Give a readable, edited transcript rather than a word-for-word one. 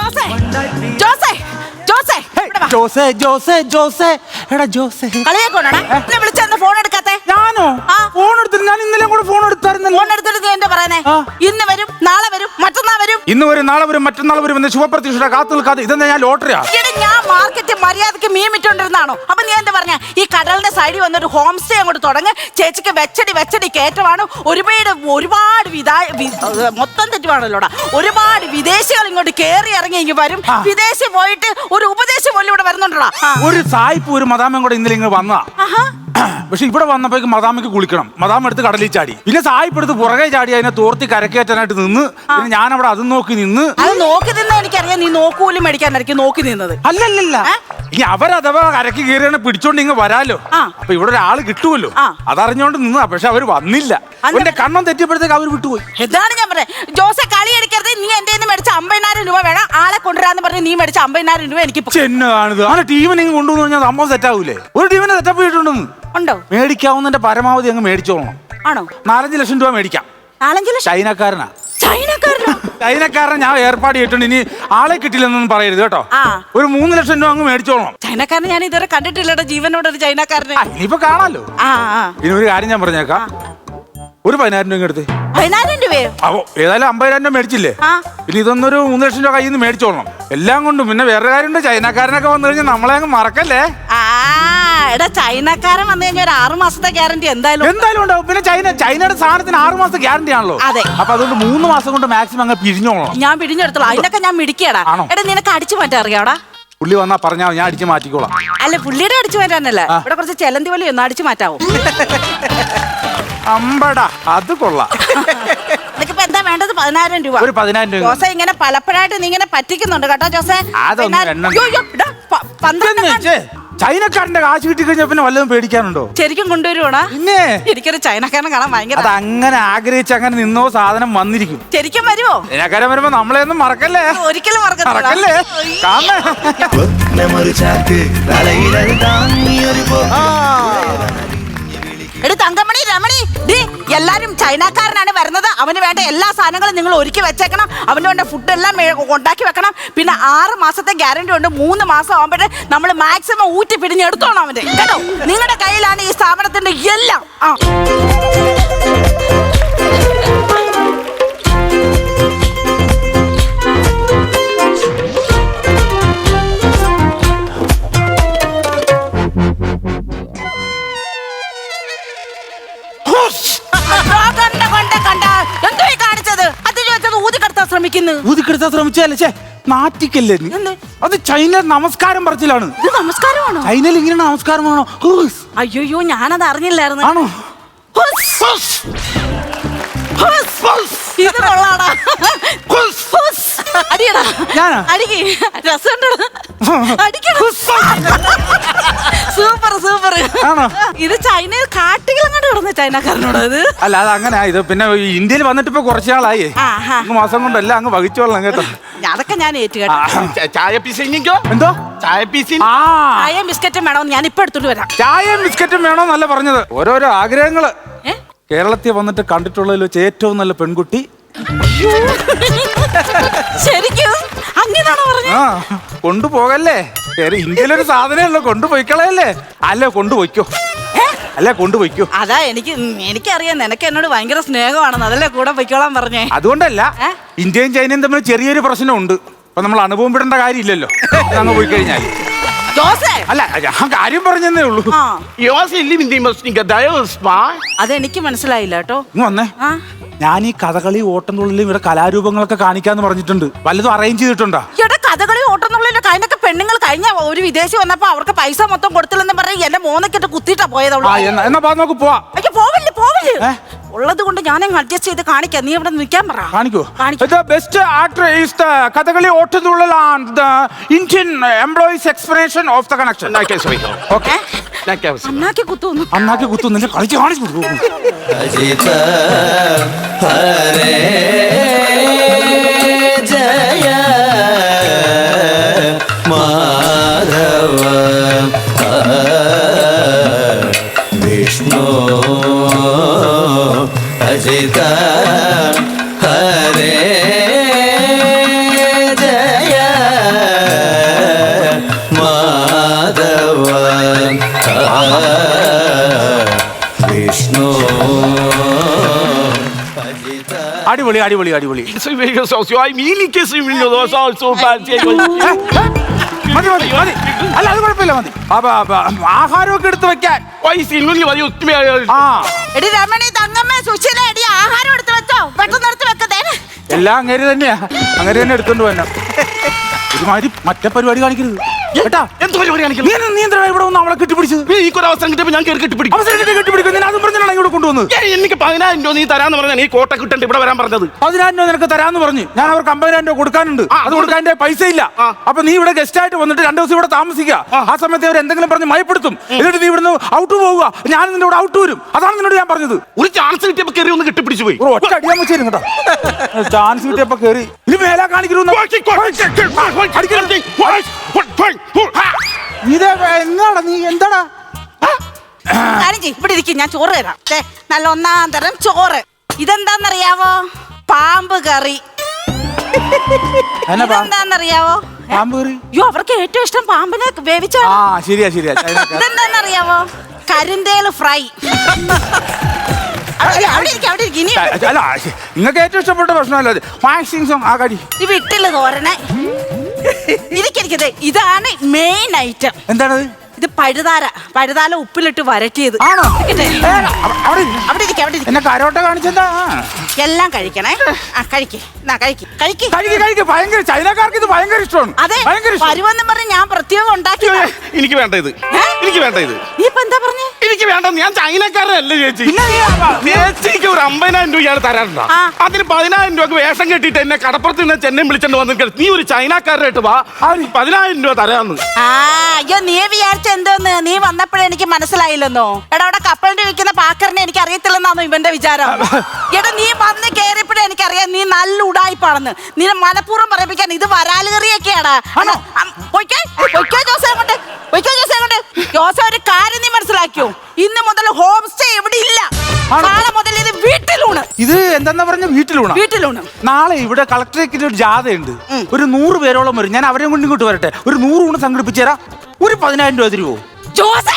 ജോസേ ജോസേ ജോസേ ജോസേ ജോസേ ജോസേ എടാ ജോസേ കളിയാക്കോണടാ എന്നെ വിളിച്ചെന്ന് ഫോൺ എടുക്കാത്തെ ഞാനോ ഫോൺ എടുത്തിട്ട് ഞാൻ ഇന്നലെ കൂടെ ഫോൺ എടുത്തായിരുന്നു ഫോൺ എടുത്തിട്ട് നീ എന്താ പറയുന്നേ ഇന്ന് വരും നാളെ വരും മറ്റന്നാൾ വരും ഇന്ന് വരും നാളെ വരും മറ്റന്നാൾ വരും എന്ന് ശുഭപ്രതീക്ഷയുടെ കാത്തു നിൽക്കാതെ ഇതെന്താ ഞാൻ ലോട്ടറിയാ ഞാൻ മാർക്കറ്റ് മര്യാദക്ക് മീൻ വിറ്റോണ്ടിരുന്നാണോ അപ്പൊ നീ എന്താ പറഞ്ഞ ഈ കടലിന്റെ സൈഡിൽ വന്നൊരു ഹോം സ്റ്റേ അങ്ങോട്ട് തുടങ്ങി ചേച്ചിക്ക് വെച്ചടി കയറ്റമാണ് ഒരുപാട് മൊത്തം തെറ്റുവാണല്ലോടാ ഒരുപാട് വിദേശികൾ ഇങ്ങോട്ട് കേറി ഇറങ്ങി ഇങ്ങ് വരും വിദേശി പോയിട്ട് ഒരു ഉപദേശം പോലും ഇവിടെ വരുന്നുണ്ടോ ഒരു സായിപ്പ് ഒരു മദാമയും കൂടെ ഇന്നലെ ഇങ്ങ് വന്നതാ പക്ഷെ ഇവിടെ വന്നപ്പോഴേക്ക് മദാമയ്ക്ക് കുളിക്കണം മദാമ എടുത്ത് കടലിൽ ചാടി പിന്നെ സായിപ്പ് എടുത്ത് പുറകെ ചാടി അതിനെ തോർത്തി കരക്കേറ്റാനായിട്ട് നിന്ന് പിന്നെ ഞാൻ അവിടെ അതും നോക്കി നിന്ന് അത് നോക്കി നിന്ന എനിക്കറിയാം നീ നോക്കൂലും മേടിക്കാനായിരിക്കും നോക്കി നിന്നത് അല്ലല്ല ഇനി അവരഥവാ കരക്ക് കയറിയാണ് പിടിച്ചോണ്ട് ഇങ്ങ് വരാലോ അപ്പൊ ഇവിടെ ഒരാള് കിട്ടുമല്ലോ അതറിഞ്ഞോണ്ട് നിന്നതാ പക്ഷെ അവര് വന്നില്ല എന്റെ കണ്ണം തെറ്റിയപ്പോഴത്തേക്ക് അവര് വിട്ടുപോയി എന്താണ് ഞാൻ പറഞ്ഞത് ജോസെ കളി എടുക്കരുത് നീ എന്റെ മേടിച്ച 50,000 രൂപ വേണം ആളെ കൊണ്ടുവരാന്ന് പറഞ്ഞ് നീ മേടിച്ച 50,000 രൂപ എനിക്ക് ചെന്നാണിത് ആ ടീമിനെ കൊണ്ടുവന്ന് കഴിഞ്ഞാൽ സംഭവം സെറ്റ് ആവൂലേ ഒരു ടീമിനെ സെറ്റപ്പ് ചെയ്തിട്ടുണ്ടെന്ന് ഉണ്ടോ മേടിക്കാവുന്നതിന്റെ പരമാവധി അങ്ങ് മേടിച്ചോളണം ആണോ 4-5 ലക്ഷം രൂപ മേടിക്കാം 4-5 ലക്ഷം ചൈനക്കാരനാ ചൈനക്കാരൻ ഞാൻ ഏർപ്പാട് ചെയ്തിട്ടുണ്ട് ഇനി ആളെ കിട്ടില്ലെന്നൊന്നും പറയരുത് കേട്ടോ ഒരു 3 ലക്ഷം രൂപ അങ്ങ് മേടിച്ചോളണം ചൈനക്കാരനെ ഞാൻ ഇതുവരെ കണ്ടിട്ടില്ലട്ടോ ജീവനോട് ഒരു ചൈനക്കാരനെ ഇനിയിപ്പോ കാണാലോ ഇനി ഒരു കാര്യം ഞാൻ പറഞ്ഞേക്കാം ഒരു 10,000 രൂപ എടുത്ത് 10,000 രൂപയോ ഏതായാലും 50,000 രൂപ മേടിച്ചില്ലേ പിന്നെ ഇതൊന്നൊരു 3 ലക്ഷം രൂപ കയ്യിൽ നിന്ന് മേടിച്ചോളണം എല്ലാം കൊണ്ടും പിന്നെ വേറെ കാര്യമുണ്ട് ചൈനക്കാരനൊക്കെ വന്നു കഴിഞ്ഞാൽ നമ്മളെ അങ്ങ് മറക്കല്ലേ എടാ ചൈനക്കാരൻ വന്നു കഴിഞ്ഞാൽ ഒരു 6 മാസത്തെ ഗ്യാരണ്ടി എന്തായാലും ഉണ്ടാവും പിന്നെ ചൈനയുടെ സാധനത്തിന് 6 മാസത്തെ ഗ്യാരണ്ടി ആണല്ലോ അതെ അപ്പൊ അതുകൊണ്ട് 3 മാസം കൊണ്ട് മാക്സിമം അങ്ങ് പിരിഞ്ഞോളണം ഞാൻ പിരിഞ്ഞെടുത്തോളാം അതിനൊക്കെ ഞാൻ മിടിക്കടാ എടാ നിനക്ക് അടിച്ചു മാറ്റാൻ അറിയാടാ പുള്ളി വന്നാ പറഞ്ഞാ ഞാൻ അടിച്ചു മാറ്റിക്കോളാം അല്ല പുള്ളിയുടെ അടിച്ചു മാറ്റാനല്ല ഇവിടെ കുറച്ച് ചെലന്തി പോലെ ഒന്ന് അടിച്ചു മാറ്റാവോ അമ്പടാ അത് കൊള്ളാം നിനക്കിപ്പോ എന്താ വേണ്ടത് 10,000 രൂപ ഒരു 10,000 രൂപ ജോസെ ഇങ്ങനെ പലപ്പോഴായിട്ട് നീ ഇങ്ങനെ പറ്റിക്കുന്നുണ്ട് കേട്ടോ ജോസെ ചൈനക്കാരന്റെ കാശ് കിട്ടി കഴിഞ്ഞാൽ പിന്നെ വല്ലതും പേടിക്കാനുണ്ടോ ശരിക്കും കൊണ്ടുവരുവാണോ പിന്നെ എനിക്കൊരു ചൈനക്കാരനെ കാണാൻ ഭയങ്കര അത് അങ്ങനെ ആഗ്രഹിച്ച് അങ്ങനെ നിന്നോ സാധനം വന്നിരിക്കും ശരിക്കും വരുമോ ചൈനക്കാരൻ വരുമ്പോ നമ്മളെ ഒന്നും മറക്കല്ലേ ഒരിക്കലും മറക്കല്ലേ എടി തങ്കമണി രമണി എല്ലാരും ചൈനക്കാരനാണ് വരുന്നത് അവന് വേണ്ട എല്ലാ സാധനങ്ങളും നിങ്ങൾ ഒരുക്കി വെച്ചേക്കണം അവന് വേണ്ട ഫുഡ് എല്ലാം ഉണ്ടാക്കി വെക്കണം പിന്നെ 6 മാസത്തെ ഗ്യാരണ്ടി ഉണ്ട് 3 മാസം ആകുമ്പോഴേ നമ്മൾ മാക്സിമം ഊറ്റി പിടിഞ്ഞ് എടുത്തോണം അവന്റെ കേട്ടോ നിങ്ങളുടെ കയ്യിലാണ് ഈ സ്ഥാപനത്തിന്റെ എല്ലാം ഊതിക്കെടുത്താൻ ശ്രമിച്ചല്ലേ നാറ്റിക്കല്ലേ അത് ചൈന നമസ്കാരം പറച്ചിലാണ് നമസ്കാരമാണോ ചൈനയിൽ ഇങ്ങനെ നമസ്കാരമാണോ അയ്യോ ഞാനത് അറിഞ്ഞില്ലായിരുന്നു ആണോ ഇത് കൊള്ളാടാ അടിയടാ അടിക്ക് സൂപ്പർ സൂപ്പർ ഇത് ചൈനയിൽ കാട്ടികളങ്ങോട്ട് കിടന്നു ചൈനക്കാരനോട് അത് അല്ല അത് അങ്ങനെ ഇത് പിന്നെ ഇന്ത്യയിൽ വന്നിട്ട് ഇപ്പൊ കുറച്ചു നാളായി 3 മാസം കൊണ്ടല്ല അങ്ങ് വഹിച്ചോളാം കേട്ടോ അതൊക്കെ ഞാൻ ഏറ്റുകേട്ടോ എന്തോ ചായയും ബിസ്ക്കറ്റും വേണോ ഞാൻ ഇപ്പൊ എടുത്തോണ്ട് വരാം ചായയും ബിസ്ക്കറ്റും വേണോന്നല്ല പറഞ്ഞത് ഓരോരോ ആഗ്രഹങ്ങള് കേരളത്തിൽ വന്നിട്ട് കണ്ടിട്ടുള്ളതിൽ വെച്ച് ഏറ്റവും നല്ല പെൺകുട്ടി ശരിക്കും അങ്ങനെയാണോ പറഞ്ഞത് കൊണ്ടുപോകല്ലേ ഇന്ത്യയിലൊരു സാധനമല്ലോ കൊണ്ടുപോയിക്കളയല്ലേ അല്ല കൊണ്ടുപോയിക്കോ അല്ല കൊണ്ടുപോയിക്കോ അതാ എനിക്കറിയാം നിനക്ക് എന്നോട് ഭയങ്കര സ്നേഹമാണെന്ന് അതല്ലേ കൂടെ പൊയ്ക്കോളാൻ പറഞ്ഞേ അതുകൊണ്ടല്ല ഇന്ത്യയും ചൈനയും തമ്മിൽ ചെറിയൊരു പ്രശ്നമുണ്ട് അപ്പൊ നമ്മൾ അനുഭവം പെടേണ്ട കാര്യമില്ലല്ലോ അങ്ങ് പോയി കഴിഞ്ഞാൽ അല്ല ഞാൻ കാര്യം പറഞ്ഞതേ ഉള്ളൂ അതെനിക്ക് മനസ്സിലായില്ല കേട്ടോ വന്നേ ഞാൻ ഈ കഥകളി ഓട്ടംതുള്ളിലും ഇവിടെ കലാരൂപങ്ങളൊക്കെ കാണിക്കാന്ന് പറഞ്ഞിട്ടുണ്ട് വല്ലതും അറേഞ്ച് ചെയ്തിട്ടുണ്ടോ കഥകളി ഓട്ടംതുള്ളിലും കഴിഞ്ഞൊക്കെ പെണ്ണുങ്ങൾ കഴിഞ്ഞ ഒരു വിദേശി വന്നപ്പോ അവർക്ക് പൈസ മൊത്തം കൊടുത്തില്ലെന്ന് പറഞ്ഞ് എന്റെ മോനൊക്കെ കുത്തിയിട്ടാ പോയതുള്ളൂ എന്നാ നമുക്ക് പോവാം പോവില്ലേ ഉള്ളത് കൊണ്ട് ഞാൻ അഡ്ജസ്റ്റ് ചെയ്ത് കാണിക്കാം നീ ഇവിടെ നിൽക്കാൻ പറ കാണിക്കോ best actor is the Kathakali Ottamthullal and the Indian employees expression of the connection okay അണ്ണാക്കി കുത്തുന്നു നിന്നെ കളിച്ച് കാണിച്ചു ഹരേ ജയ മാധവ വിഷ്ണു അജിത ഹരേ ജയ അടിപൊളി അടിപൊളി അടിപൊളി മതി മതി മതി അല്ല അത് കുഴപ്പമില്ല മതി ആഹാരമൊക്കെ എടുത്ത് വെക്കാൻ ആ എടി രമണി തങ്കമ്മ സുശീല എടി ആഹാരം എടുത്ത് വെച്ചോ പെട്ടെന്ന് എടുത്ത് വെക്കതേ എല്ലാം അങ്ങേര് തന്നെയാ അങ്ങേര് തന്നെ എടുത്തോണ്ട് പോന്നെ ഒരുമാതിരി മറ്റേ പരിപാടി കാണിക്കരുത് കേട്ടാ എന്ത് പരിപാടി കാണിക്കുന്നു? നീ എന്താ ഇവിടെ വന്ന് അവളെ കെട്ടിപ്പിടിച്ചത് ഈ ഒരു അവസരം കിട്ടിയപ്പോ ഞാൻ കയറി കെട്ടിപ്പിടിക്കും. അവസരം കെട്ടിപ്പിടിക്കും ഞാൻ അതും പറഞ്ഞാണ് ഇവിടെ കൊണ്ടുവന്നത് എനിക്ക് 10,000 രൂപ നീ തരാന്ന് പറഞ്ഞാൽ ഈ കോട്ട കിട്ടണ്ട് ഇവിടെ വരാൻ പറഞ്ഞത്. 10,000 രൂപ നിനക്ക് തരാന്ന് പറഞ്ഞു ഞാൻ അവർക്ക് 50,000 രൂപ കൊടുക്കാനുണ്ട് അത് കൊടുക്കാൻ എന്റെ പൈസ ഇല്ല അപ്പൊ നീ ഇവിടെ ഗസ്റ്റ് ആയിട്ട് വന്നിട്ട് 2 ദിവസം ഇവിടെ താമസിക്കുക ആ സമയത്ത് അവർ എന്തെങ്കിലും പറഞ്ഞ് മയപ്പെടുത്തും എന്നിട്ട് നീ ഇവിടുന്ന് ഔട്ട് പോവുക ഞാൻ നിന്റെ ഇവിടെ ഔട്ട് വരും അതാണ് നിന്നോട് ഞാൻ പറഞ്ഞത് ഒരു ചാൻസ് കിട്ടിയപ്പോ കയറി ഒന്ന് കെട്ടിപ്പിടിച്ചു പോയി. ഒരു ഒറ്റ അടിയാൻ വെച്ചു കേട്ടോ ചാൻസ് കിട്ടിയപ്പോ കയറി ഇനി മേലാ കാണിക്കരുത് എന്താടാ നീ എന്താടാ ഇവിടെ ഇരിക്കും ഞാൻ ചോറ് തരാം നല്ല 1-ാം തരം ചോറ് ഇതെന്താന്നറിയാവോ പാമ്പ് കറി ഇതെന്താന്നറിയാവോ പാമ്പ് കറി അയ്യോ അവർക്ക് ഏറ്റവും ഇഷ്ടം പാമ്പിനെ വേവിച്ച ആ ശരിയാ ശരിയാ ഇതെന്താന്നറിയാവോ കരിന്തേല് ഫ്രൈ അവിടെ ഇരിക്കും ഇനി അല്ല നിങ്ങൾക്ക് ഏറ്റവും ഇഷ്ടപ്പെട്ട ഭക്ഷണമല്ലേ മാക്സിമം ആ കടി ഈ വിട്ടില് തോരണേ ഇരിക്കരുത് ഇതാണ് മെയിൻ ഐറ്റം എന്താണത് ഇത് പഴുതാല ഉപ്പിലിട്ട് വരട്ടിയത് ആണോ ഇരിക്കട്ടെ. അവിടെ അവിടെ ഇരിക്കും എന്നെ കരോട്ട കാണിച്ചെന്താ എല്ലാം കഴിക്കണേ ആ കഴിക്ക് ഭയങ്കര ചൈനക്കാർക്ക് ഇത് ഭയങ്കര ഇഷ്ടമാണ് അതെ ഭയങ്കര ഇഷ്ടം വരുമെന്ന് പറഞ്ഞ് ഞാൻ പ്രത്യേകം ഉണ്ടാക്കിയതാ. എനിക്ക് വേണ്ട ഇത് എനിക്ക് വേണ്ട ഇത് നീ ഇപ്പൊ എന്താ പറഞ്ഞേ എനിക്ക് വേണ്ട ഞാൻ ചൈനക്കാരനല്ല ചേച്ചി ചേച്ചിക്ക് ഒരു 50,000 രൂപ ഇയാൾ തരാറുണ്ടോ ആ. അതിന് 10,000 രൂപ വേഷം കെട്ടിയിട്ട് എന്നെ കടപ്പുറത്ത് നിന്ന് ചെന്നൈ വിളിച്ചോണ്ട് വന്നിട്ട് നീ ഒരു ചൈനക്കാരനായിട്ട് വാ 10,000 രൂപ തരാന്ന്. അയ്യോ നീ വിചാരിച്ച എന്തോന്ന് നീ വന്നപ്പോഴേ എനിക്ക് മനസ്സിലായില്ലെന്നോ എടാ അവിടെ കപ്പലിന്റെ വിൽക്കുന്ന പാക്കറിനെ എനിക്ക് അറിയത്തില്ലെന്നാണോ ഇവന്റെ വിചാരം എടാ നീ വന്ന് കേറിയപ്പോഴേ എനിക്കറിയാം നീ നല്ല ഉടായിപ്പാണെന്ന് നീ മനഃപൂർവ്വം പറയിപ്പിക്കാൻ ഇത് വരാലുകറിയൊക്കെയാണ് ജോസ ഒരു കാര്യം നീ മനസ്സിലാക്കിയോ ഇന്ന് മുതൽ ഹോം സ്റ്റേ ഇവിടെ ഇല്ല നാളെ മുതൽ ഇത് വീട്ടിലൂണ് ഇത് എന്താ പറഞ്ഞ വീട്ടിലൂണ് നാളെ ഇവിടെ കളക്ടറേറ്റിൽ ഒരു ജാഥയുണ്ട് ഒരു 100 പേരോളം വരും ഞാൻ അവരെ കൊണ്ട് ഇങ്ങോട്ട് വരട്ടെ ഒരു 100 ഊണ് സംഘടിപ്പിച്ചു തരാം ഒരു 10,000 രൂപ തരുമോ ജോസ